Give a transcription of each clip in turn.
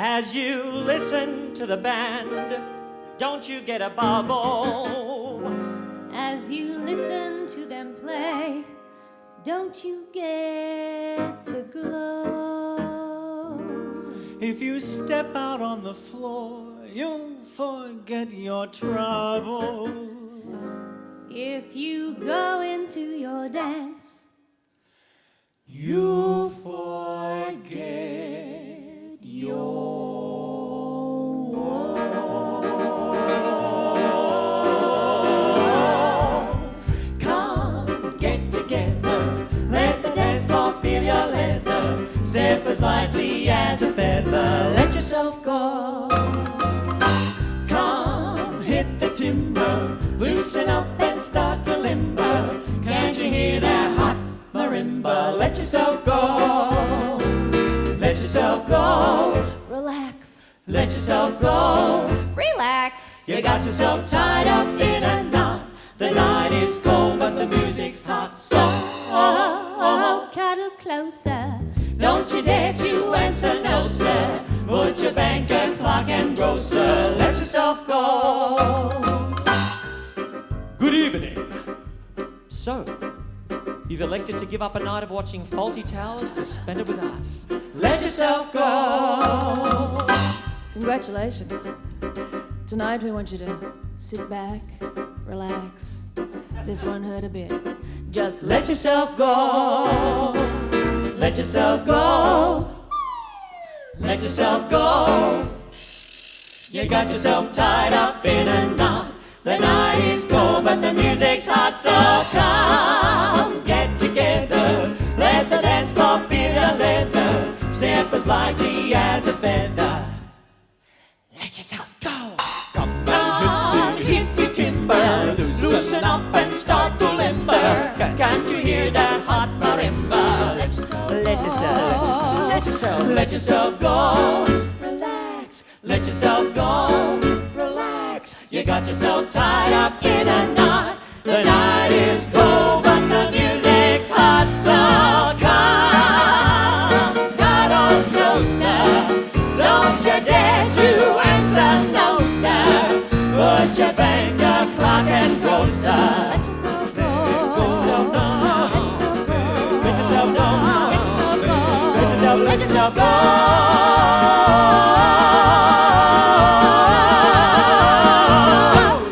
As you listen to the band, don't you get a bubble? As you listen to them play, don't you get the glow? If you step out on the floor, you'll forget your trouble. If you go into your dance, you'll forget your Come, get together, let the dance floor feel your leather. Step as lightly as a feather, let yourself go. Come, hit the timber, loosen up and start to limber. Can't you hear that hot marimba? Let yourself go. Let yourself go. relax. Let yourself go. Relax. You got yourself tied up in a knot. The night is cold but the music's hot. So Cuddle closer. don't you dare to answer no, sir. Put your banker, clock and grocer. Let yourself go. Good evening. So, you've elected to give up a night of watching Faulty Towers to spend it with us. Let yourself go. Congratulations. Tonight we want you to sit back, relax. This one hurt a bit. Just Let yourself go. Let yourself go. Let yourself go. You got yourself tied up in a knot. The night is cold but the music's hot. So come, get together. Let the dance floor feel your leather. Step as lightly as a feather. Let yourself go. Come hit your timber. Loosen up and start to limber. Can't you hear that hot marimba? Let yourself go. Relax. Let yourself go. Relax. You got yourself tied up in a knot. The night is cold but the music's hot. So come, cuddle closer. Don't you dare to answer no, sir. Put your banker, clock and grocer. let yourself go. Let yourself go. Let yourself go. Let yourself go. Let yourself go. Let yourself go.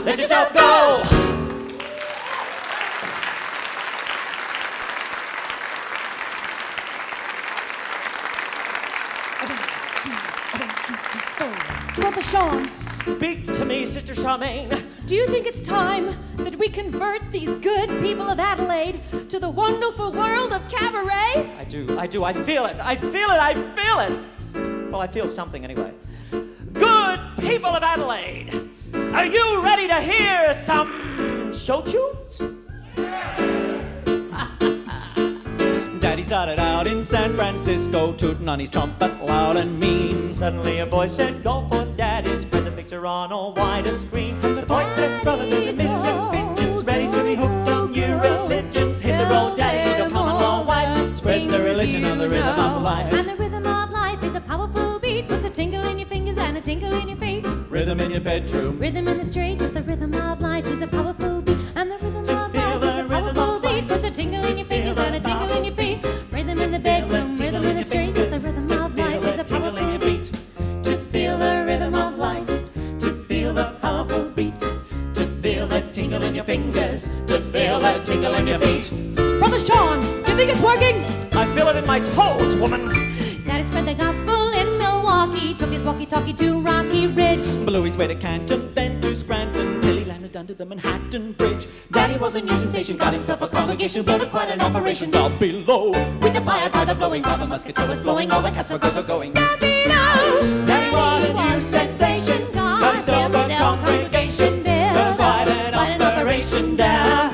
Let yourself go. Brother Shaun, Speak to me, Sister Charmaine. do you think it's time that we convert these good people of Adelaide to the wonderful world of cabaret? I do. I feel it. Well, I feel something anyway. Good people of Adelaide, are you ready to hear some show tunes? Daddy started out in San Francisco, tooting on his trumpet loud and mean. Suddenly a voice said, go for Daddy, spread the picture on a wider screen. The voice said, brother, there's a million pigeons ready to be hooked on your religions. Hit the road, Daddy, don't come along, wife. Spread the religion on the rhythm of life. And the rhythm of life is a powerful beat. Puts a tingle in your fingers and a tinkle in your feet. Rhythm in your bedroom. Rhythm in the street is the rhythm of life is a powerful beat. And the rhythm of life is a rhythm powerful of beat. Puts a tingle in your fingers and a tinkle in your feet. Rhythm in the bedroom, rhythm in the street is the rhythm of life is a powerful beat. To feel the rhythm of life, to feel the powerful beat, to feel the tingle in your fingers, to feel the tingle in your feet. Brother Shaun, do you think it's working? I feel it in my toes, woman. Daddy spread the gospel in Milwaukee, took his walkie-talkie to Rocky Ridge. Blew his way to Canton, then to Scranton, till he landed under the Manhattan Bridge. Daddy was a new sensation, got himself a congregation, built up quite an operation. Down below, With the pipe blowing, while the musketeer was blowing, all the cats were going. Down below, Daddy was a new sensation, got himself a congregation, built quite an operation down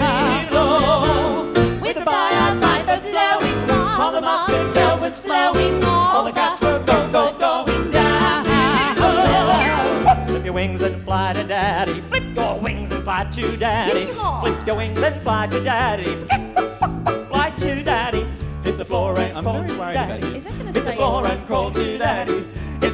below. With the pipe blowing, while the musketeer was flowing, all the cats were going down below. Flip your wings and fly to Daddy. Flip your wings and fly to Daddy. Flip your wings and fly to Daddy. Fly to Daddy. hit the floor and I'm very worried about you. Is that gonna Hit the stay floor on? and crawl to Daddy. Hit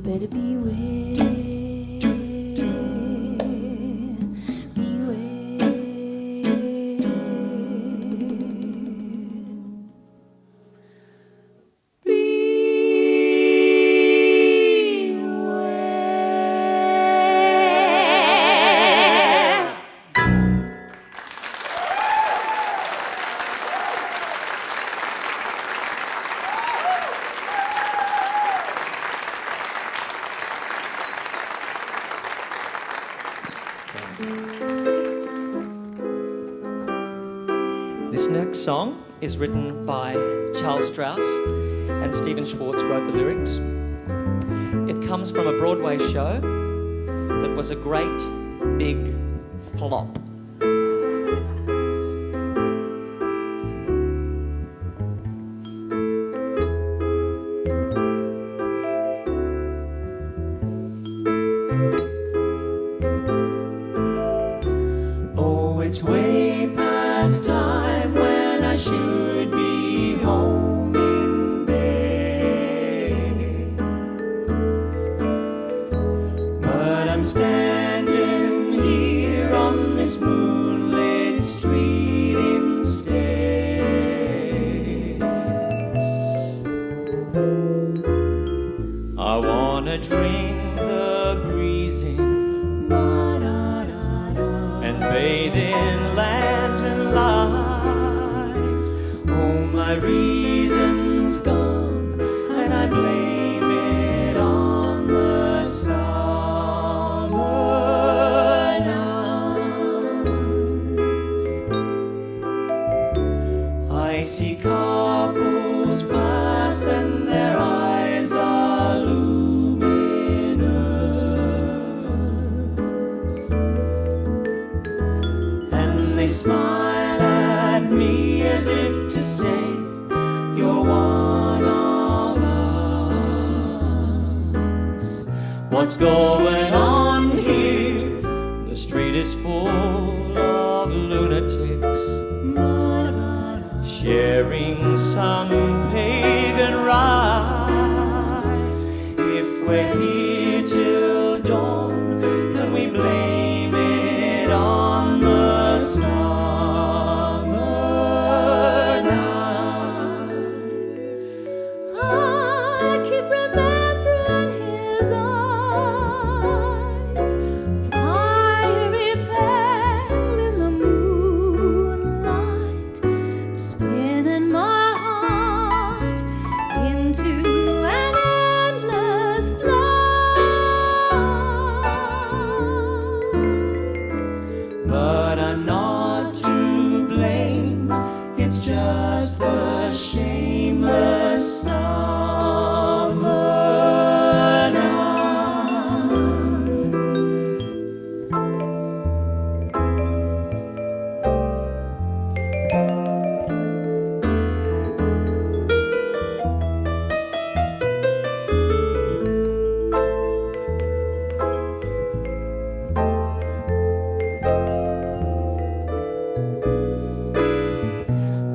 You better beware. This next song is written by Charles Strauss, and Stephen Schwartz wrote the lyrics. It comes from a Broadway show that was a great big flop. Oh, it's way past time when I should be home in bed, but I'm standing here on this moonlit street instead. I wanna drink the breeze in and bathe in lantern light. Oh, my reason's gone, and I blame it on the summer night. I see couples pass and their eyes are luminous, and they smile at me as if to say, you're one of us. What's going on here? The street is full of lunatics, sharing some pagan rite. If we're here till dawn, then we blame it on the summer night. I keep remembering his eyes, fiery pale in the moonlight, spinning my heart into an endless flight. But I'm not to blame, it's just the shameless summer night.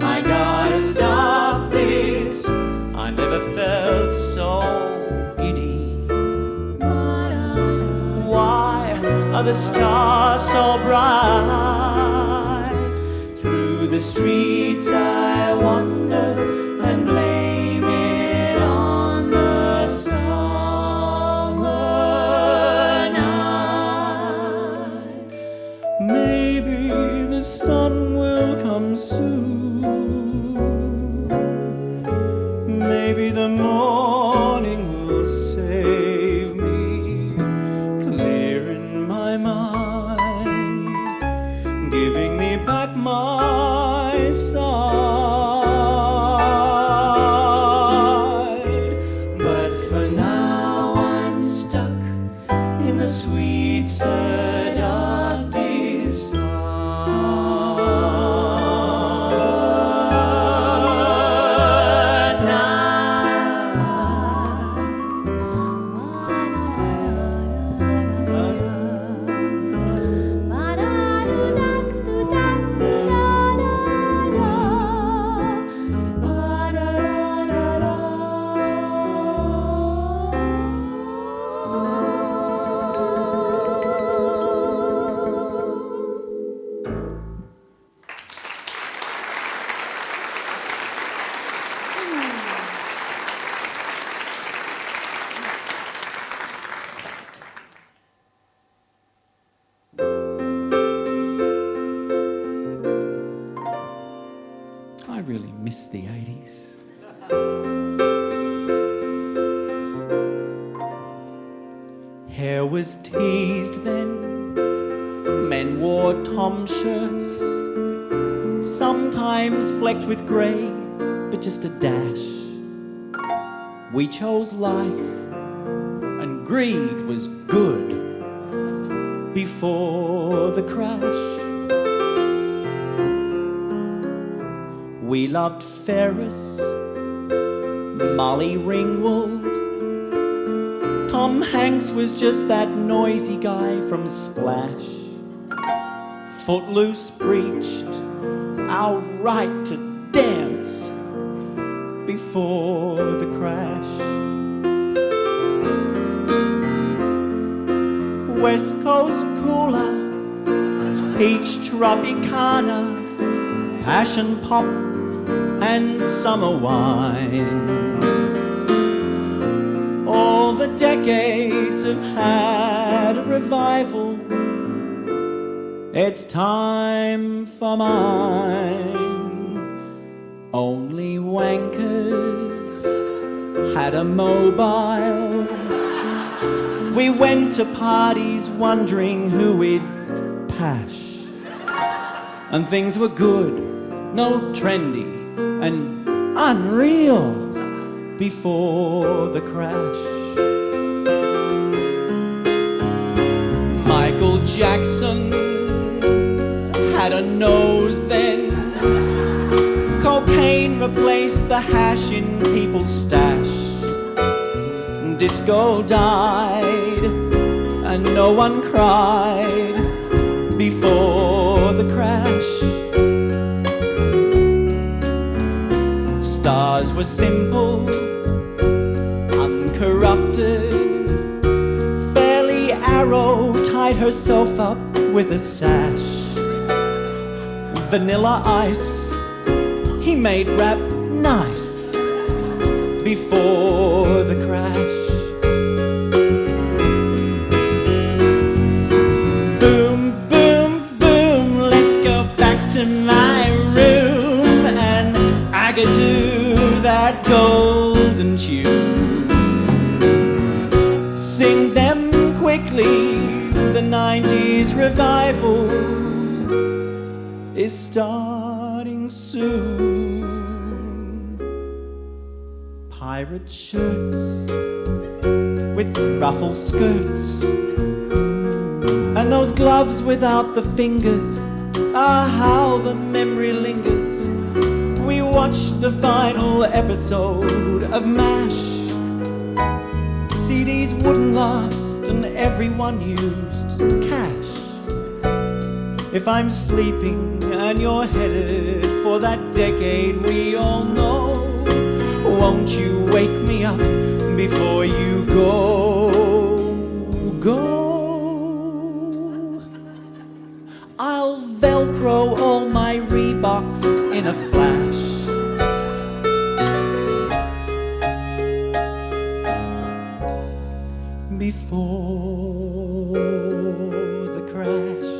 I gotta stop this. I never felt so giddy. Why are the stars so bright? Through the streets I wander and blame it on the summer night. Maybe the sun will come soon. Maybe the morning will save me, clearing my mind, giving me back my sight. But for now I'm stuck in the sweet seductive miss the 80s. Hair was teased then, men wore Tom shirts, sometimes flecked with grey, but just a dash. We chose life, and greed was good before the crash. We loved Ferris, Molly Ringwald. Tom Hanks was just that noisy guy from Splash. Footloose preached our right to dance before the crash. West Coast Cooler, Peach Tropicana, Passion Pop and Summer Wine. All the decades have had a revival. It's time for mine. Only wankers had a mobile. We went to parties wondering who we'd pash. And things were good, no trendy, and unreal before the crash. Michael Jackson had a nose then. Cocaine replaced the hash in people's stash. Disco died and no one cried before the crash. Stars were simple, uncorrupted. Fairly Arrow tied herself up with a sash. Vanilla Ice, he made rap nice before the crash. Boom, boom, boom, let's go back to my room, and I could do that golden tune. Sing them quickly, the 90s revival is starting soon. Pirate shirts with ruffle skirts, and those gloves without the fingers. Ah, how the memory lingers. We watched the final episode of MASH. CDs wouldn't last and everyone used cash. If I'm sleeping and you're headed for that decade we all know, won't you wake me up before you go? I'll Velcro all my Reeboks in a flash. Before the crash.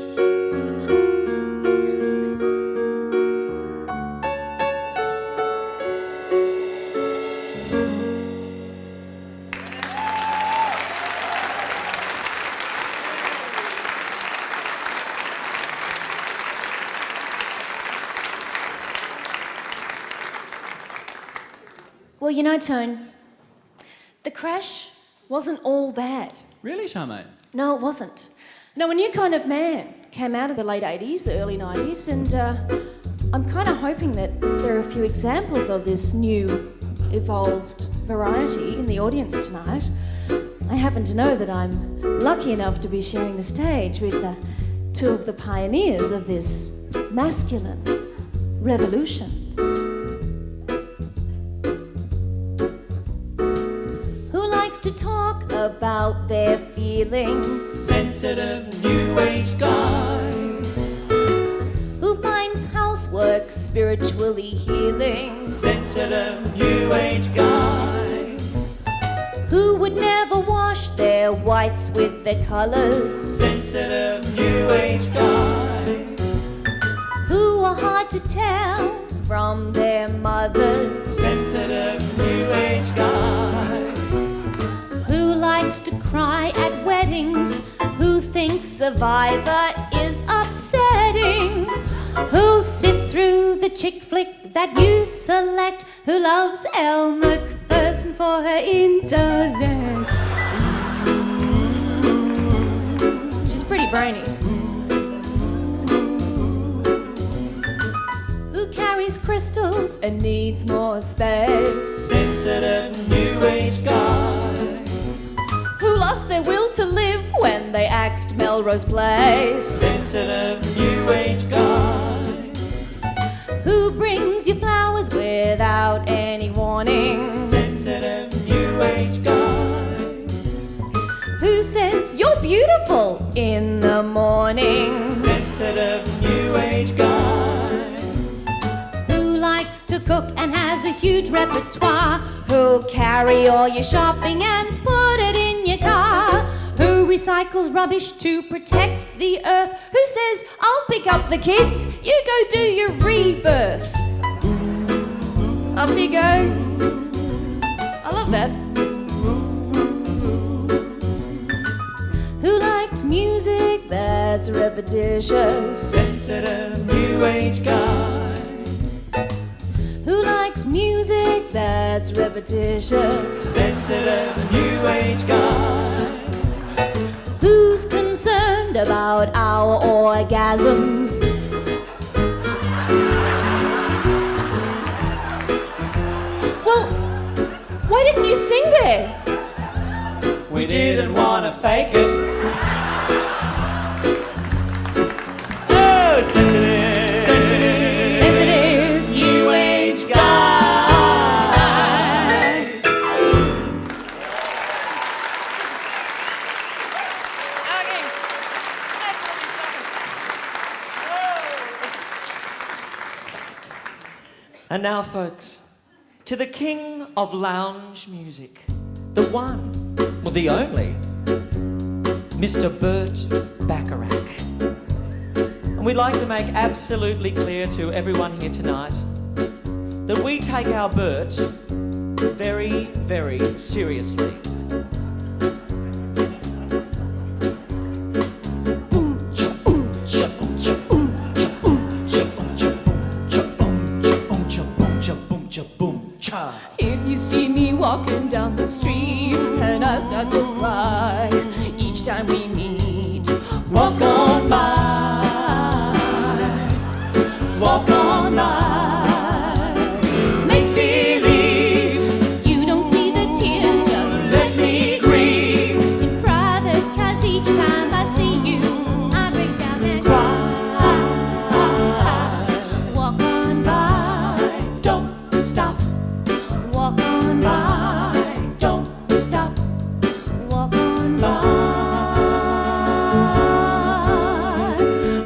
Well, you know, Tone, the crash wasn't all bad. Really, Charmaine? No, it wasn't. No, a new kind of man came out of the late 80s, early 90s, and I'm kind of hoping that there are a few examples of this new, evolved variety in the audience tonight. I happen to know that I'm lucky enough to be sharing the stage with two of the pioneers of this masculine revolution. To talk about their feelings. Sensitive new age guys who finds housework spiritually healing. Sensitive new age guys who would never wash their whites with their colors. Sensitive new age guys who are hard to tell from their mothers. Sensitive new age guy Who likes to cry at weddings, who thinks Survivor is upsetting, who'll sit through the chick flick that you select, who loves Elle Macpherson for her intellect. She's pretty brainy. Who carries crystals and needs more space. sensitive new age guy Who lost their will to live when they axed Melrose Place. sensitive new age guy Who brings you flowers without any warning. sensitive new age guy Who says you're beautiful in the morning. sensitive new age guy Who likes to cook and has a huge repertoire. Who'll carry all your shopping and put it in your car. Who recycles rubbish to protect the earth. Who says, I'll pick up the kids, you go do your rebirth. Up you go. I love that. Who likes music that's repetitious. sensitive new age guy Who likes music that's repetitious. sensitive new age guy Who's concerned about our orgasms. Well, why didn't you sing there? we didn't wanna fake it. Oh, sensitive new age guys. And now, folks, to the king of lounge music, the one, well, the only, Mr. Burt Bacharach. And we'd like to make absolutely clear to everyone here tonight that we take our Burt very, very seriously. If you see me walking down the street and I start to cry each time we meet, Walk on by, walk on by. make believe you don't see the tears, just let me grieve in private, 'cause each time I see you I break down and cry. Walk on by, Don't stop, walk on by, don't stop. walk on by.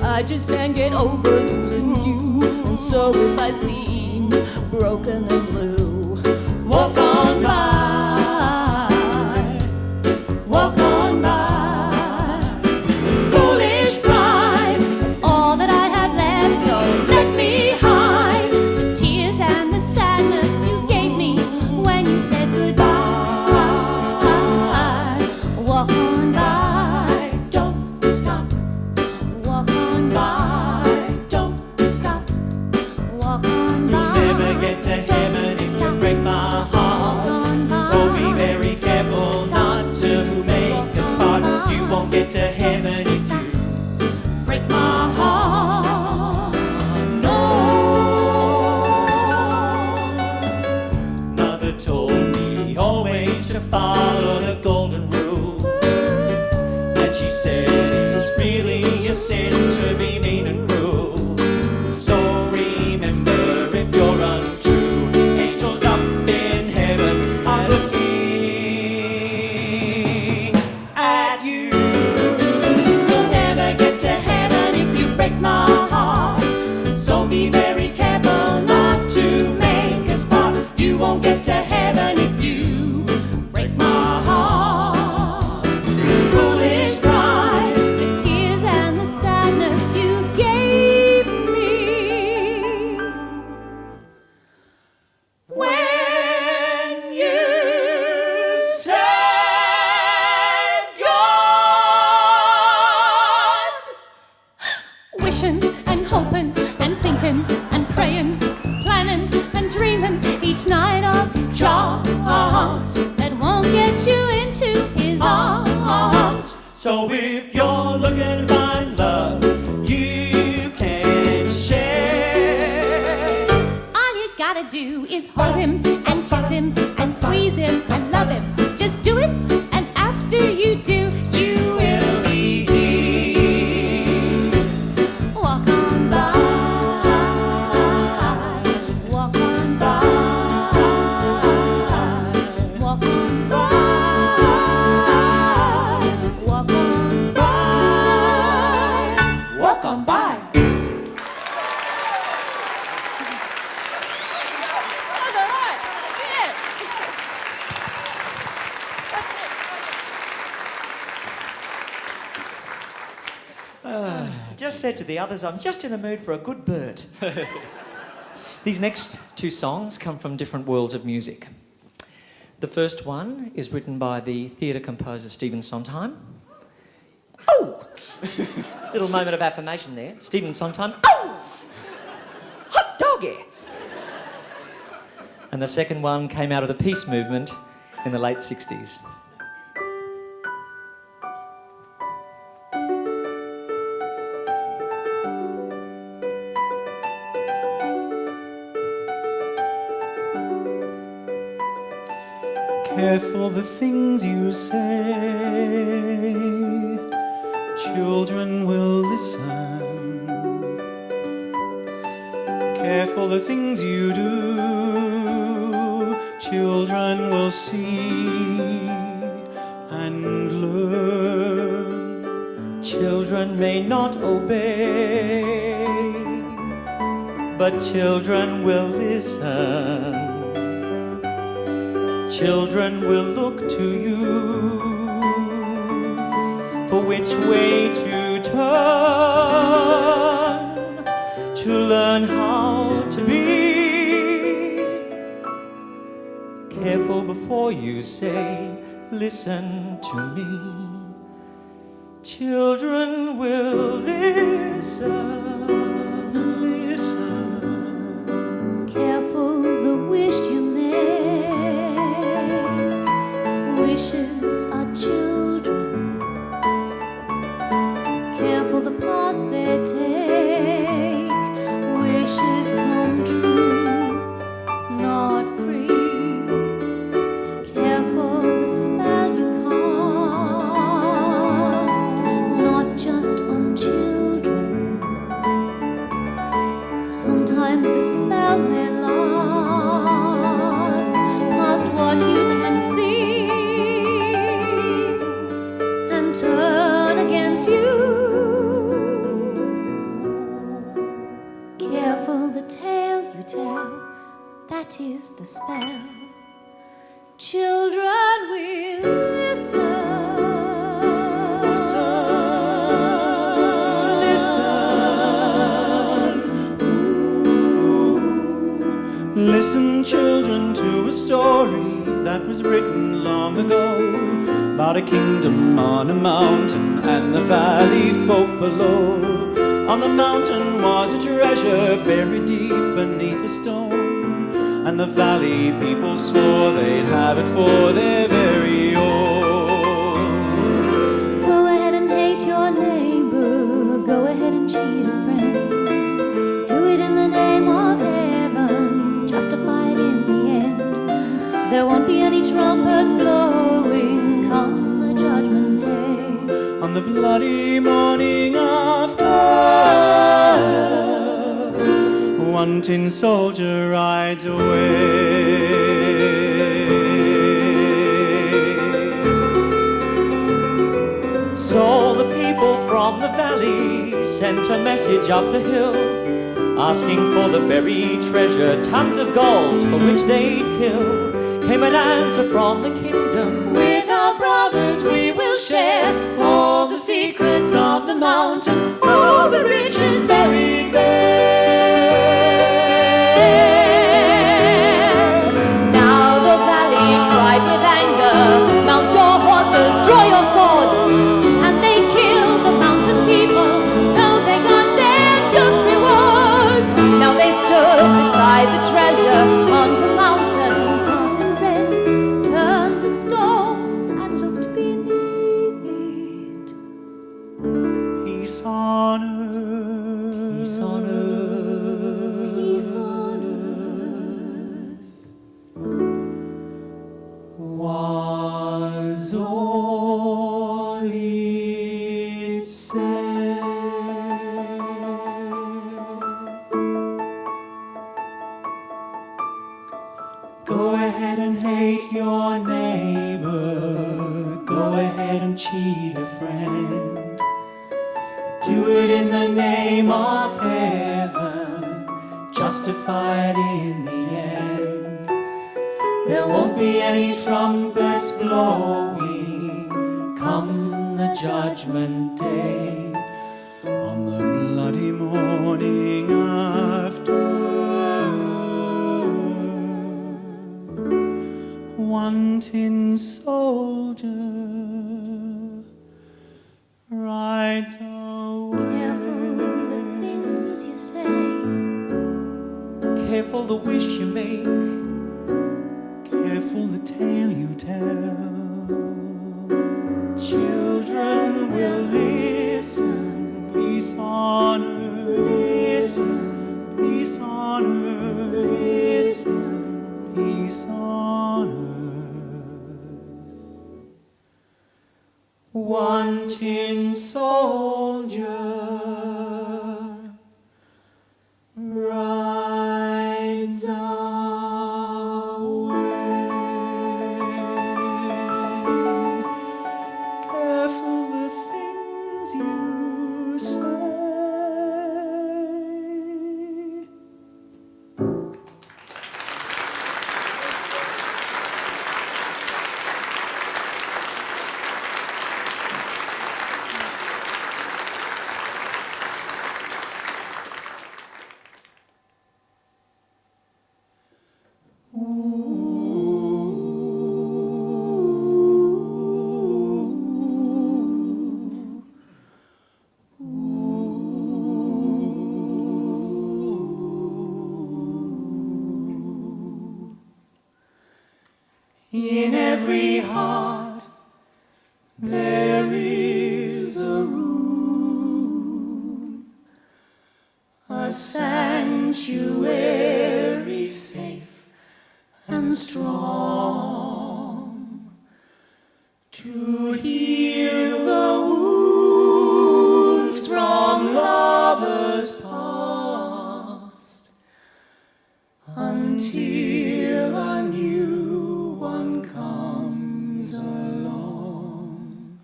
I just can't get over losing you, and so if I seem broken and blue, Walk on by, walk on by. foolish pride, that's all that I have left, so let me hide the tears and the sadness you gave me when you said goodbye. Walk on by, Don't stop, walk on by, don't stop. walk on by. You'll never get to heaven if you break my heart. So be very careful not to make us part. You won't get to heaven if you Break my heart, no. Mother told me always to follow the golden rule. So if you're looking to find love, you can share. All you gotta do is hold him and kiss him and squeeze him and love him. Just do it, and after you do, you will be his. Walk on by, walk on by, walk on by, walk on by, Walk on by. Just said to the others, I'm just in the mood for a good bird. These next two songs come from different worlds of music. The first one is written by the theatre composer Stephen Sondheim. Oh! Little moment of affirmation there. Stephen Sondheim. Oh! Hot doggy! And the second one came out of the peace movement in the late 60s. Careful the things you say, children will listen. Careful the things you do, children will see and learn. Children may not obey, but children will listen. Children will look to you for which way to turn, to learn how to be. Careful before you say, listen to me. Children will listen, listen. careful the wish you make. Wishes are children. Careful the path they take. Wishes come true, not free. Careful the spell you cast, not just on children. Sometimes the spell may last past what you can see and turn against you. Careful the tale you tell, that is the spell. Children will listen. Listen, children, to a story that was written long ago about a kingdom on a mountain and the valley folk below. On the mountain was a treasure buried deep beneath a stone, and the valley people swore they'd have it for their very own. Go ahead and hate your neighbor, go ahead and cheat a friend. Do it in the name of heaven, justify it in the end. There won't be any trumpets blowing come the judgment day. On the bloody morning after, one tin soldier rides away. So the people from the valley sent a message up the hill, asking for the buried treasure, tons of gold for which they'd kill. Came an answer from the kingdom: With our brothers we will share all the secrets of the mountain, all the riches buried there. Now the valley cried with anger, mount your horses, draw your swords. And they killed the mountain people, so they got their just rewards. Now they stood beside the treasure on the mountain, dark and red, turned the stone and looked beneath it. cheat a friend. Do it in the name of heaven, justified in the end. There won't be any trumpets blowing come the judgment day, on the bloody morning after. One tin soldier rides away. Careful the things you say, careful the wish you make, careful the tale you tell. Children will listen, peace on earth. Listen, peace on earth. Listen, peace on earth. One tin soldier rides away. Careful the things you say. In every heart there is a room, a sanctuary safe and strong, to heal the wounds from lovers past, until a new one comes along.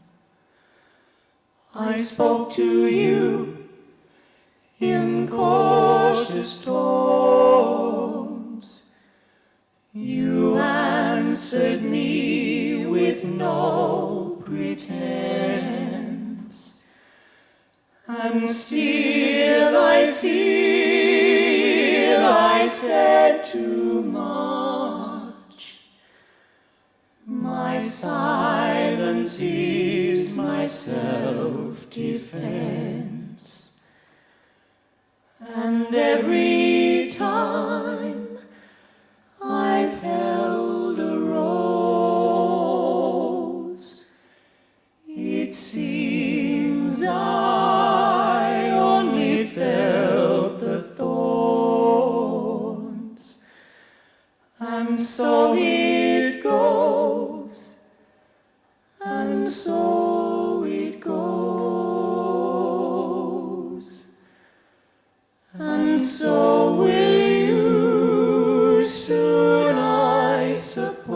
I spoke to you in cautious tones. You answered me with no pretense, and still I feel I said too much. My silence is my self-defense, and every time I've held a rose, it seems I only felt the thorns, and so it goes, and so it goes, and so will you soon, I suppose.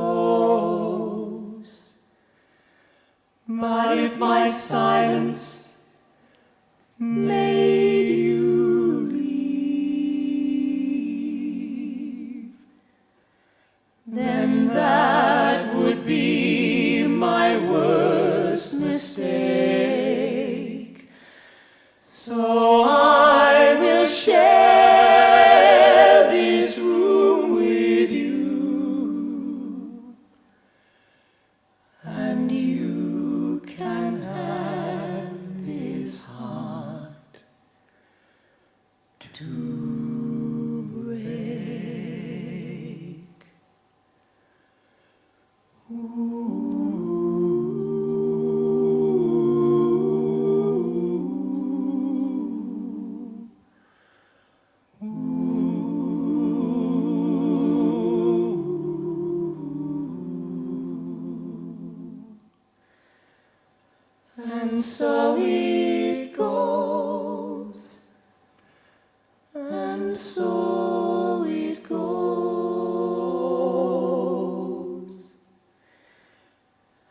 But if my silence made you leave, then that would be my worst mistake. So I will share this room with you, and you can have this heart to break. And so it goes, and so it goes,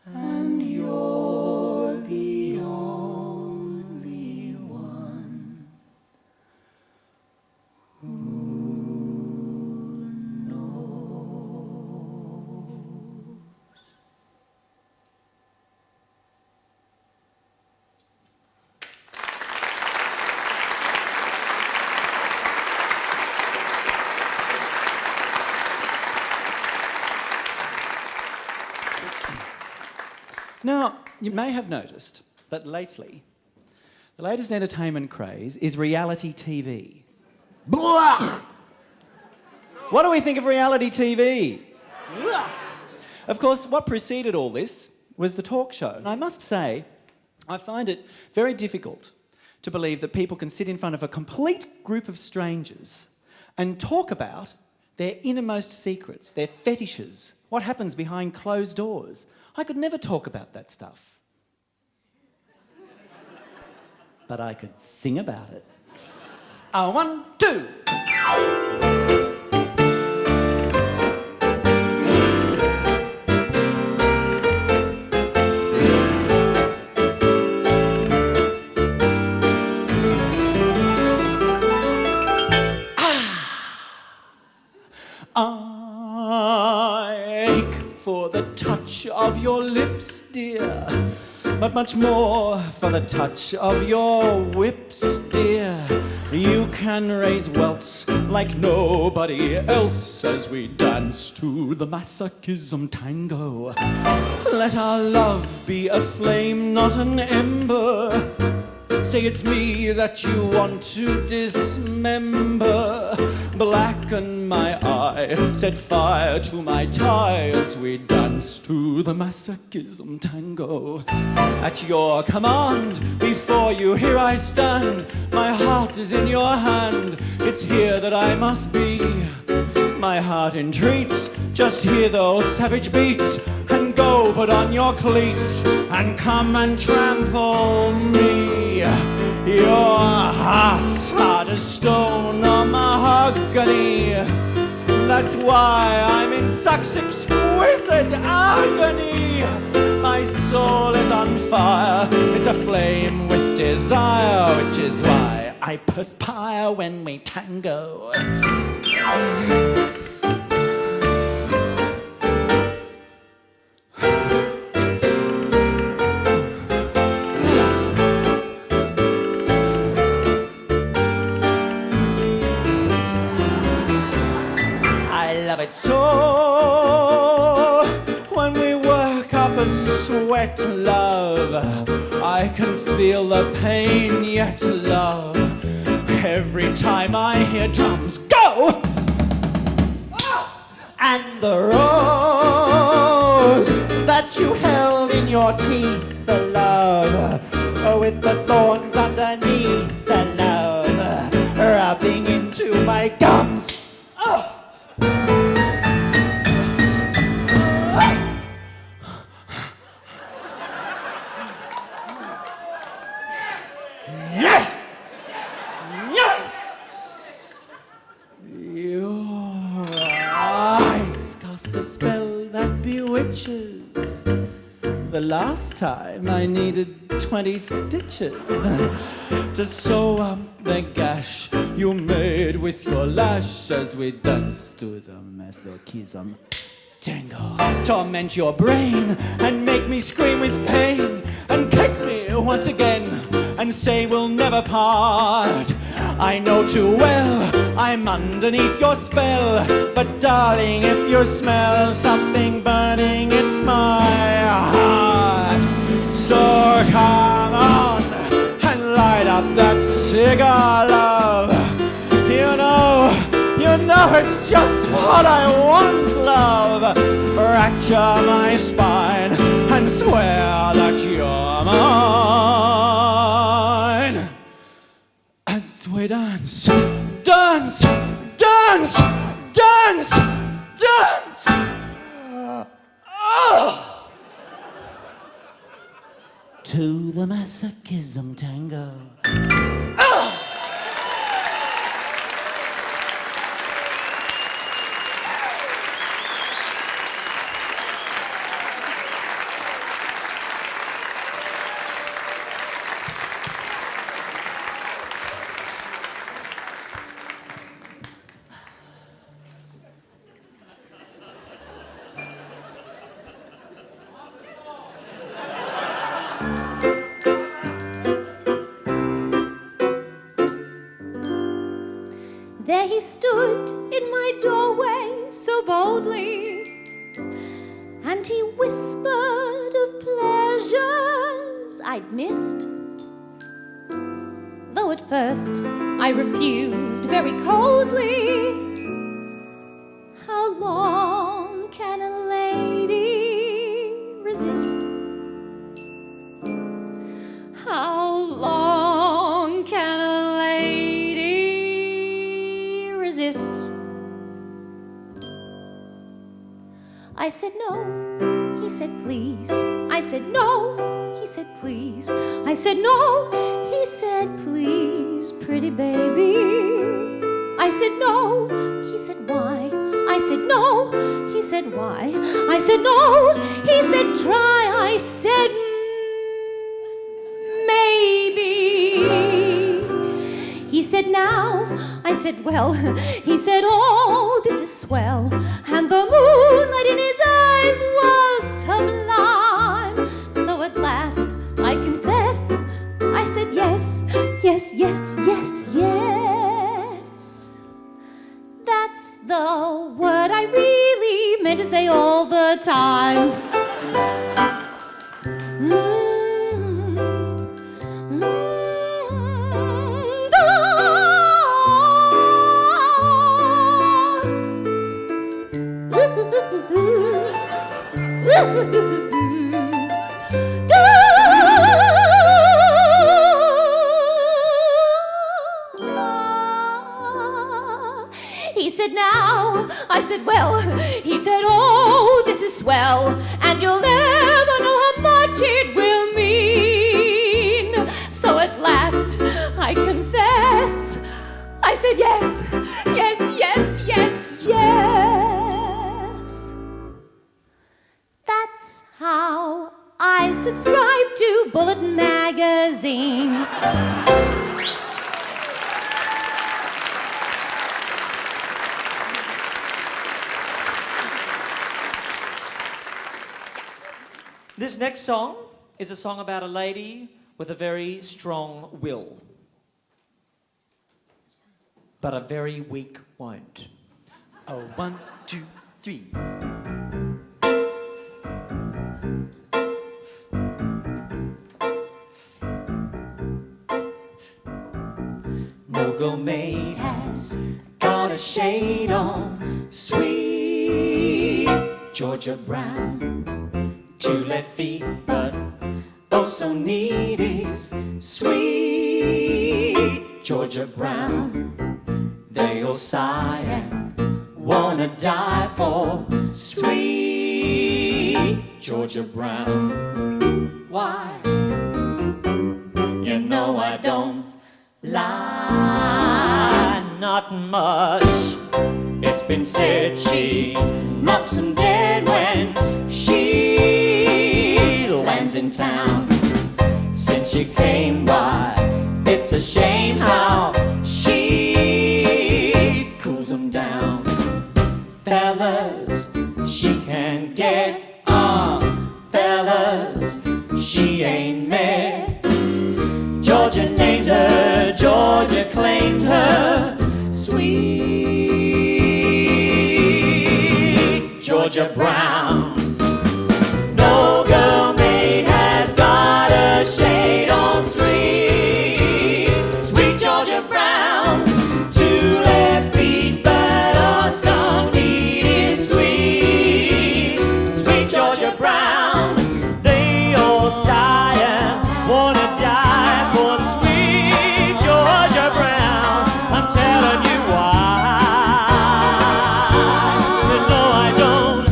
and you're You may have noticed that lately, the latest entertainment craze is reality TV. Blah! What do we think of reality TV? Blah! Of course, what preceded all this was the talk show. And I must say, I find it very difficult to believe that people can sit in front of a complete group of strangers and talk about their innermost secrets, their fetishes, what happens behind closed doors. I could never talk about that stuff. But I could sing about it. 1, 2. I ache for the touch of your lips, dear, but much more for the touch of your whips, dear. You can raise welts like nobody else as we dance to the Masochism Tango. Let our love be a flame, not an ember. Say it's me that you want to dismember. Blacken my eye, set fire to my tie as we dance to the Masochism Tango. At your command, before you here I stand. My heart is in your hand, it's here that I must be. My heart entreats, just hear those savage beats. And go put on your cleats and come and trample me. Your heart's hard as stone or mahogany. That's why I'm in such exquisite agony. My soul is on fire, it's aflame with desire, which is why I perspire when we tango. So when we work up a sweat, love, I can feel the pain yet, love. Every time I hear drums go, and the rose that you held in your teeth, the love, with the thorns underneath, the love, rubbing into my gums. Yes! Yes! Your eyes cast a spell that bewitches. The last time I needed 20 stitches to sew up the gash you made with your lash as we dance to the Masochism Tango. Torment your brain and make me scream with pain and kick me once again and say we'll never part. I know too well I'm underneath your spell, but darling, if you smell something burning, it's my heart. So come on and light up that cigar, love. You know it's just what I want, love. Fracture my spine and swear that you're mine. As we dance, dance, dance, dance, dance. To the Masochism Tango. There he stood in my doorway so boldly, and he whispered of pleasure I'd missed. Though at first I refused very coldly. How long can a lady resist? How long can a lady resist? I said no, he said please. I said no, he said please. I said no, he said please, pretty baby. I said no, he said why. I said no, he said why. I said no, he said try. I said maybe. He said now. I said well. He said oh, this is swell. And the moonlight in his eyes was sublime. So at last I confess, I said yes, yes, yes, yes, yes. That's the word I really meant to say all the time. He said now, I said well, he said oh, this is swell, and you'll never know how much it will mean. So at last, I confess, I said yes, yes, yes, yes, yes. That's how I subscribe to Bulletin Magazine. This next song is a song about a lady with a very strong will, but a very weak won't. Oh, 1, 2, 3. No-go maid has got a shade on, sweet Georgia Brown. 2 left feet, but oh so neat is sweet Georgia Brown. They all sigh and wanna die for sweet Georgia Brown. Why? You know I don't lie, not much. It's been said she knocks 'em dead when she lands in town. Since she came, why, it's a shame how she cools 'em down. Fellas, she can get on. Fellas, she ain't met. Georgia named her, Georgia claimed her. Sweet Georgia Brown. No girl maid has got a shade on, sweet, sweet Georgia Brown. 2 left feet, but oh so neat is sweet, sweet Georgia Brown. They all sigh and wanna die for sweet Georgia Brown. I'm telling you why. You know I don't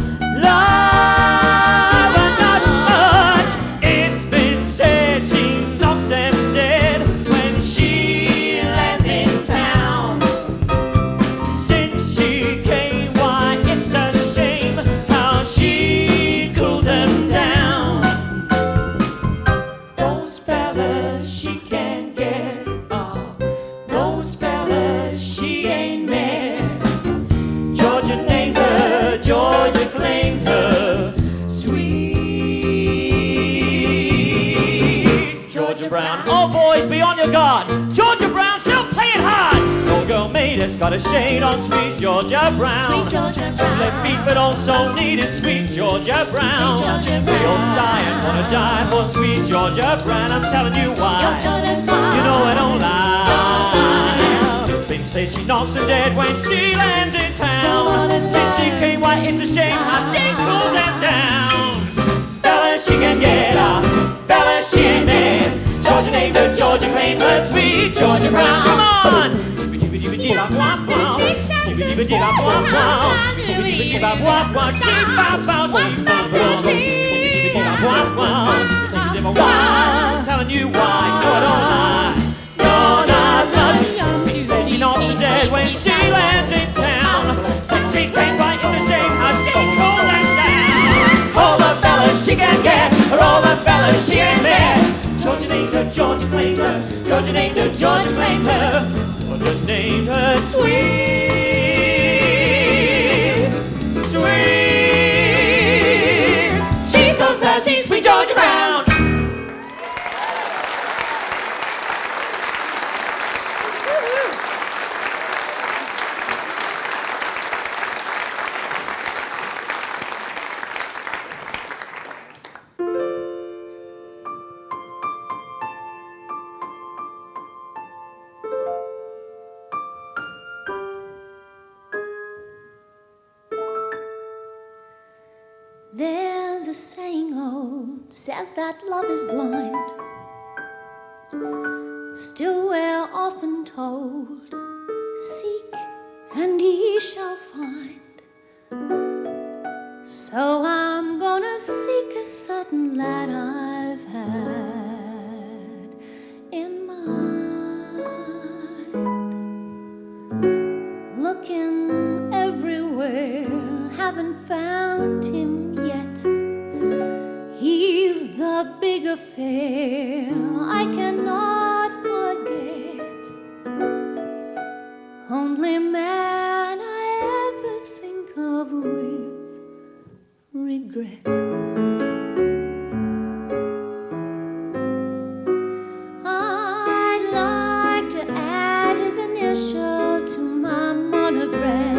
lie, but not much. It's been said she knocks 'em dead when she lands in town. Since she came, why, it's a shame how she cools 'em down. Those fellas she can't get, those fellas she ain't met. Georgia named her, Georgia claimed her, sweet Georgia Brown. Oh boys, be on your guard. Georgia Brown, she'll play it hard. No girl maid has got a shade on, sweet Georgia Brown. Sweet Georgia 2 left Brown. beat, but also need is sweet Georgia Brown. We all sigh and wanna die for sweet Georgia Brown. I'm telling you why. You know I don't lie. It's been said she knocks her dead when she lands in town. Since she came, why it's a shame how she cools them down. Fella, she can get up. Fella, she ain't there. Georgia named her, Georgia claimed her, sweet Georgia Brown. Come on! I'm telling you why, no I don't lie. You're not lucky. She said she knocks her dead when she lands in town. Since she came by, it's a shame how she calls them down. All the fellas she can get, or all the fellas she ain't there. Georgia named her, Georgia claimed her. Georgia named her, Georgia claimed her. Georgia named her sweet, sweet. She's so sassy, sweet Georgia Brown. There's a saying old, says that love is blind. Still we're often told, seek and ye shall find. So I'm gonna seek a certain lad I've had in mind. Looking everywhere, haven't found him yet. He's the big affair I cannot forget. Only man I ever think of with regret. I'd like to add his initial to my monogram.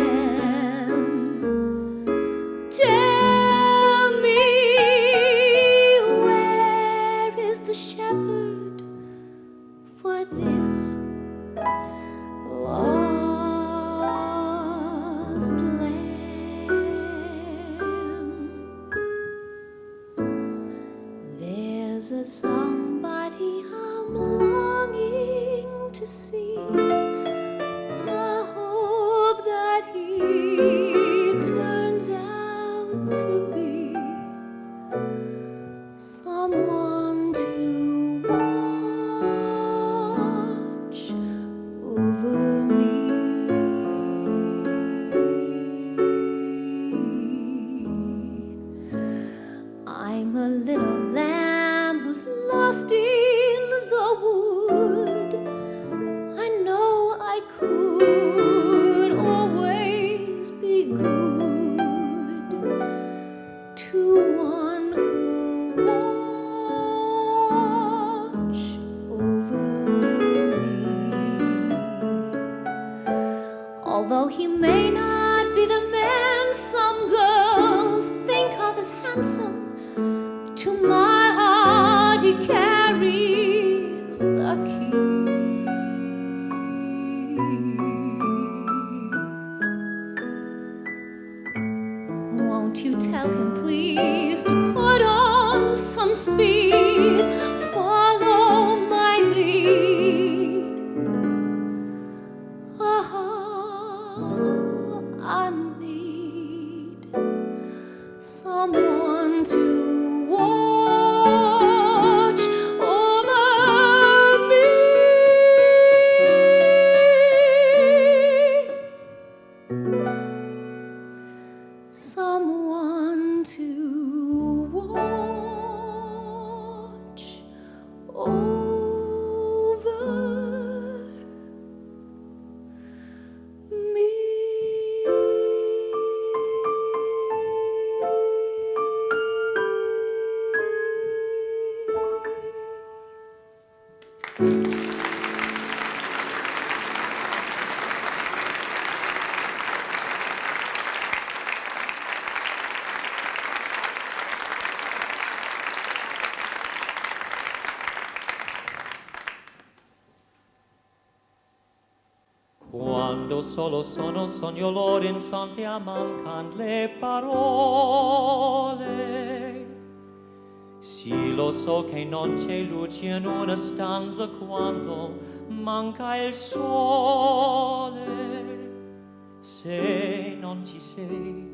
Tell me, where is the shepherd for this lost lamb? There's a somebody I'm longing to see. I hope that he turns out to be someone to watch over me. I'm a little lamb who's lost in the wood. I know I could always be good to one who watch over me. Although he may not be the man some girls think of as handsome, to my heart he carries the key. Won't you tell him please to put on some speed, follow my lead. Oh, I need someone to watch over me. Someone to watch over me. Quando solo sono sogno l'orizzonte a mancan le parole. Sì, lo so che non c'è luce in una stanza quando manca il sole. Se non ci sei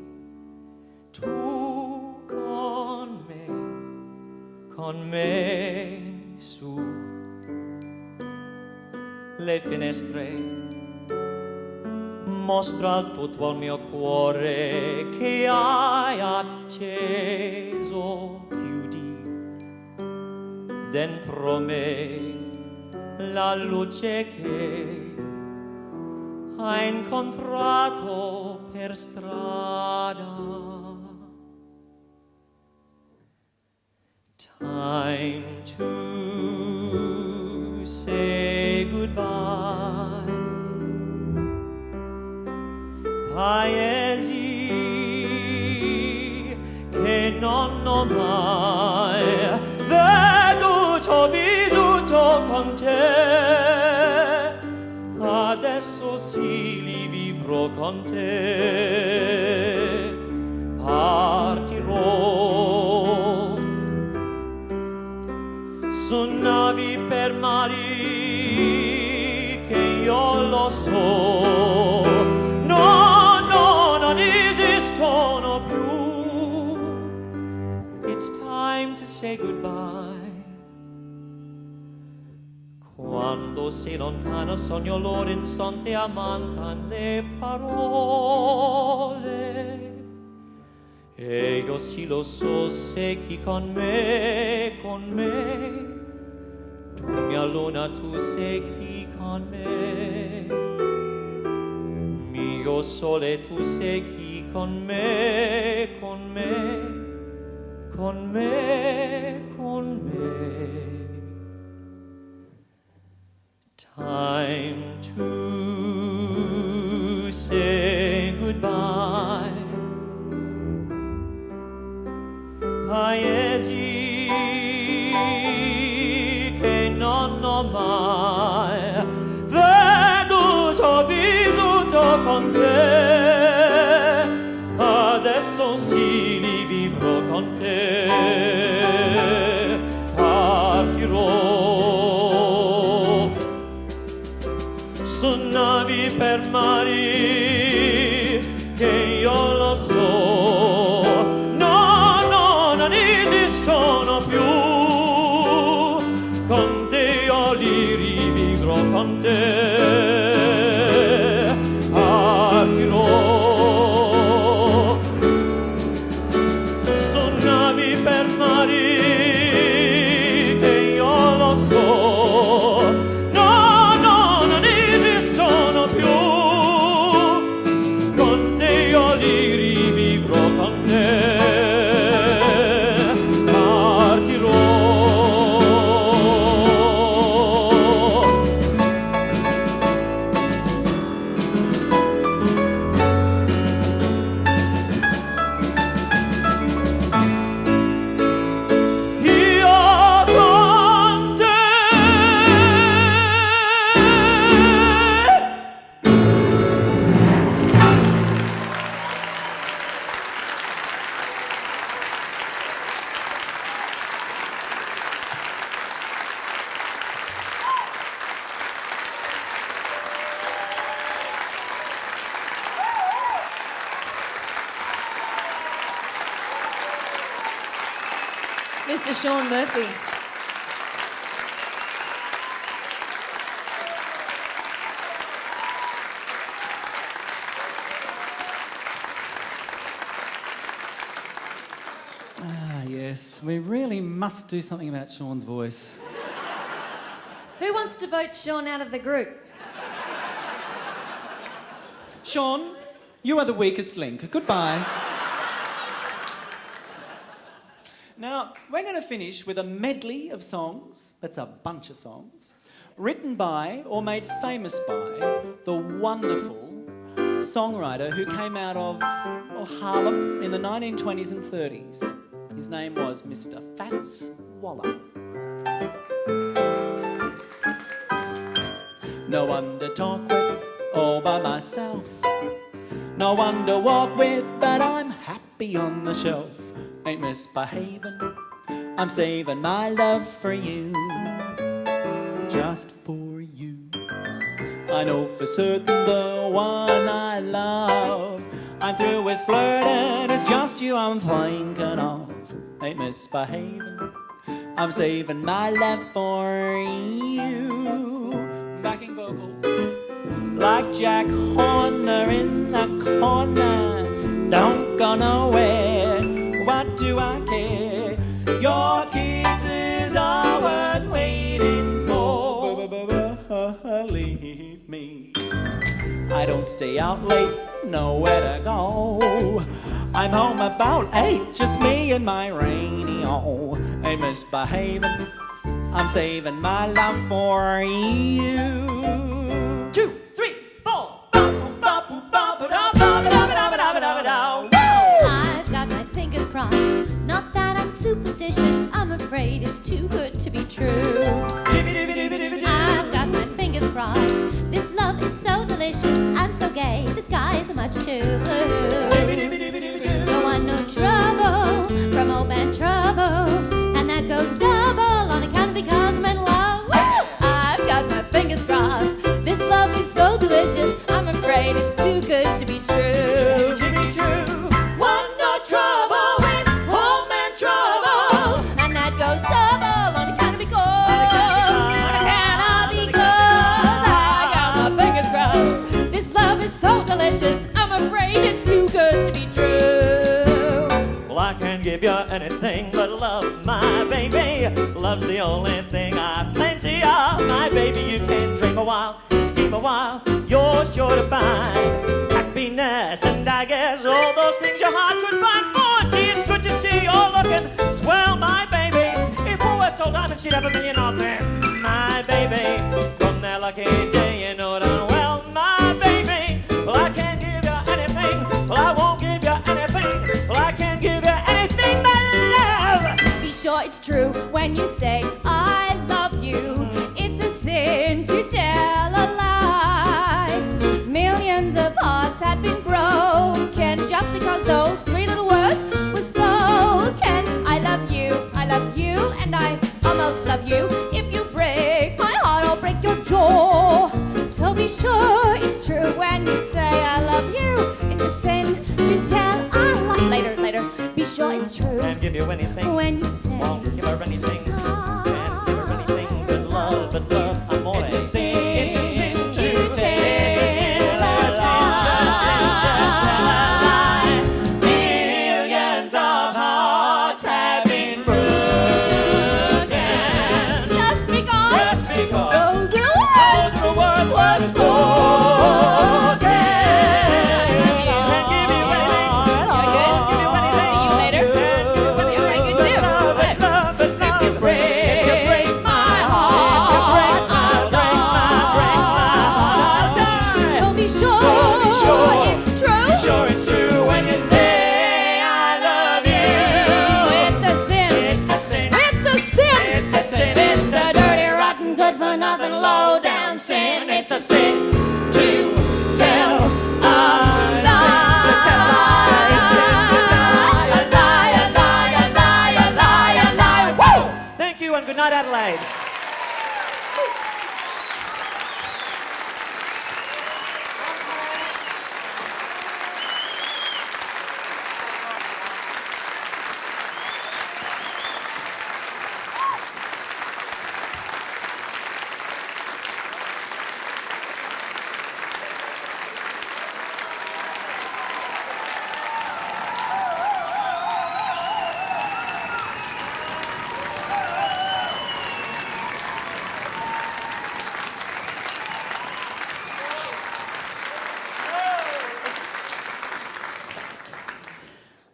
tu con me su le finestre. Mostra tutto al mio cuore che hai acceso, chiudi dentro me la luce che hai incontrato per strada. Time to say goodbye. Paesi che non ho mai veduto, vissuto con te. Adesso sì li vivrò con te. Partirò su navi per mari che io lo so. It's time to say goodbye. Quando sei lontano sogno l'orizzonte a mancan le parole. E io sì lo so, sei chi con me. Tu mia luna, tu sei chi con me. Mio sole, tu sei chi con me. Con me. Time to say goodbye. Paesi che non ho mai veduto, vissuto con te. Adesso sì li vivrò con te. Partirò su navi per mari che io lo so. No, non esistono più. Con te io li rivivrò con te. Partirò per mari che io lo so. No, non esistono più. Con te io li rivivrò con te. Partirò. Mr. Shaun Murphy. Yes, we really must do something about Shaun's voice. Who wants to vote Shaun out of the group? Shaun, you are the weakest link. Goodbye. Now, we're going to finish with a medley of songs, that's a bunch of songs, written by or made famous by the wonderful songwriter who came out of Harlem in the 1920s and 30s. His name was Mr. Fats Waller. No one to talk with all by myself. No one to walk with, but I'm happy on the shelf. Ain't misbehaving, I'm saving my love for you, just for you. I know for certain the one I love. I'm through with flirting, it's just you I'm thinking of. Ain't misbehaving, I'm saving my love for you. Backing vocals like Jack Horner in the corner. Don't go nowhere, what do I care? Your kisses are worth waiting for. Leave me, I don't stay out late, nowhere to go. I'm home about 8, just me and my radio. Ain't misbehaving, I'm saving my love for you. 2, 3, 4. I've got my fingers crossed. Not that I'm superstitious, I'm afraid it's too good to be true. I've got my fingers crossed. This love is so delicious, I'm so gay, the skies are much too blue. Don't want no trouble from old man Trouble, and that goes double on account of because I'm in love. Woo! I've got my fingers crossed. This love is so delicious, I'm afraid it's too good to be true. Want no trouble with old man Trouble, and that goes double on account of because. This love is so delicious, I'm afraid it's too good to be true. Well, I can't give you anything but love, my baby. Love's the only thing I've plenty of, my baby. You can dream a while, scheme a while, you're sure to find happiness. And I guess all those things your heart could find. For gee, it's good to see you're looking swell, my baby. If we were sold diamonds, she'd have 1 million of them, my baby. From their lucky day, you know darn well, my baby. Well, I can't give you anything, well, I won't give you anything, well, I can't give you anything but love. Be sure it's true when you say I love you. It's a sin to tell a lie. Millions of hearts have been broken just because those 3 little words were spoken. I love you, and I almost love you. If you break my heart, I'll break your jaw. So be sure it's true when you say I love you. It's a sin to tell a lie. Later, be sure it's true. Can't give you anything, When you say won't give her anything, can't give her anything but love, amore. It's a sin, it's a sin to to tell. millions of hearts have been broken. just because Those those are the words were spoken. Can't give you anything, You're good. give you anything. See you later. You're very good too. If you break my heart, I'll break my heart. So be sure, it's true. Sure it's true when you say I love you. It's a sin. It's a sin. It's a sin. It's a sin. It's a dirty, rotten, good for nothing, low down sin. It's a sin to tell a lie. Woo! Thank you and good night, Adelaide.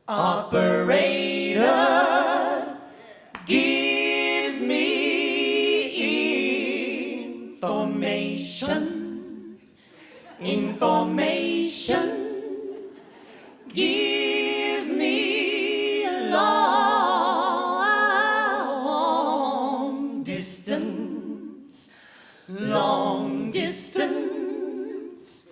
Operator, give me information. Give me long distance.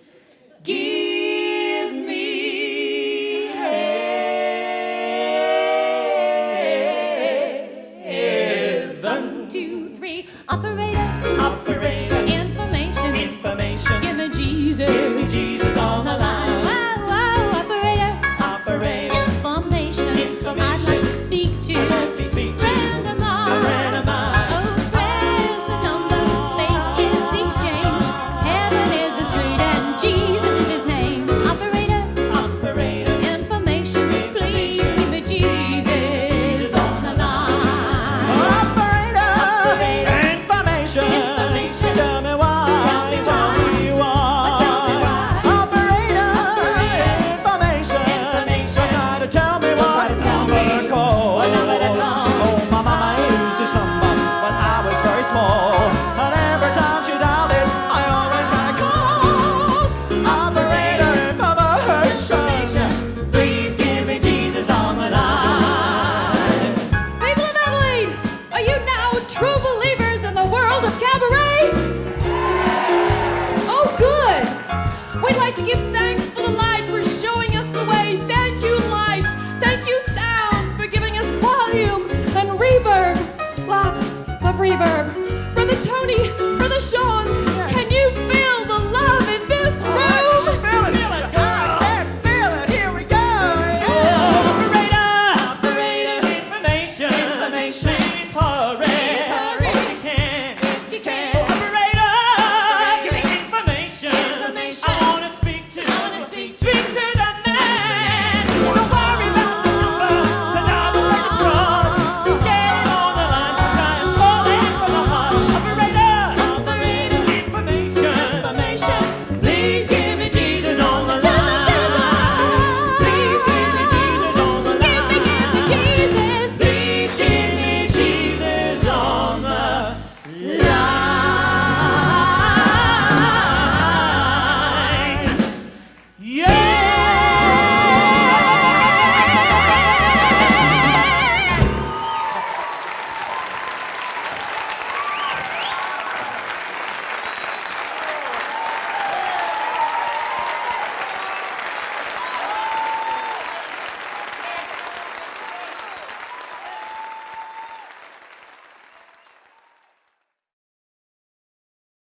An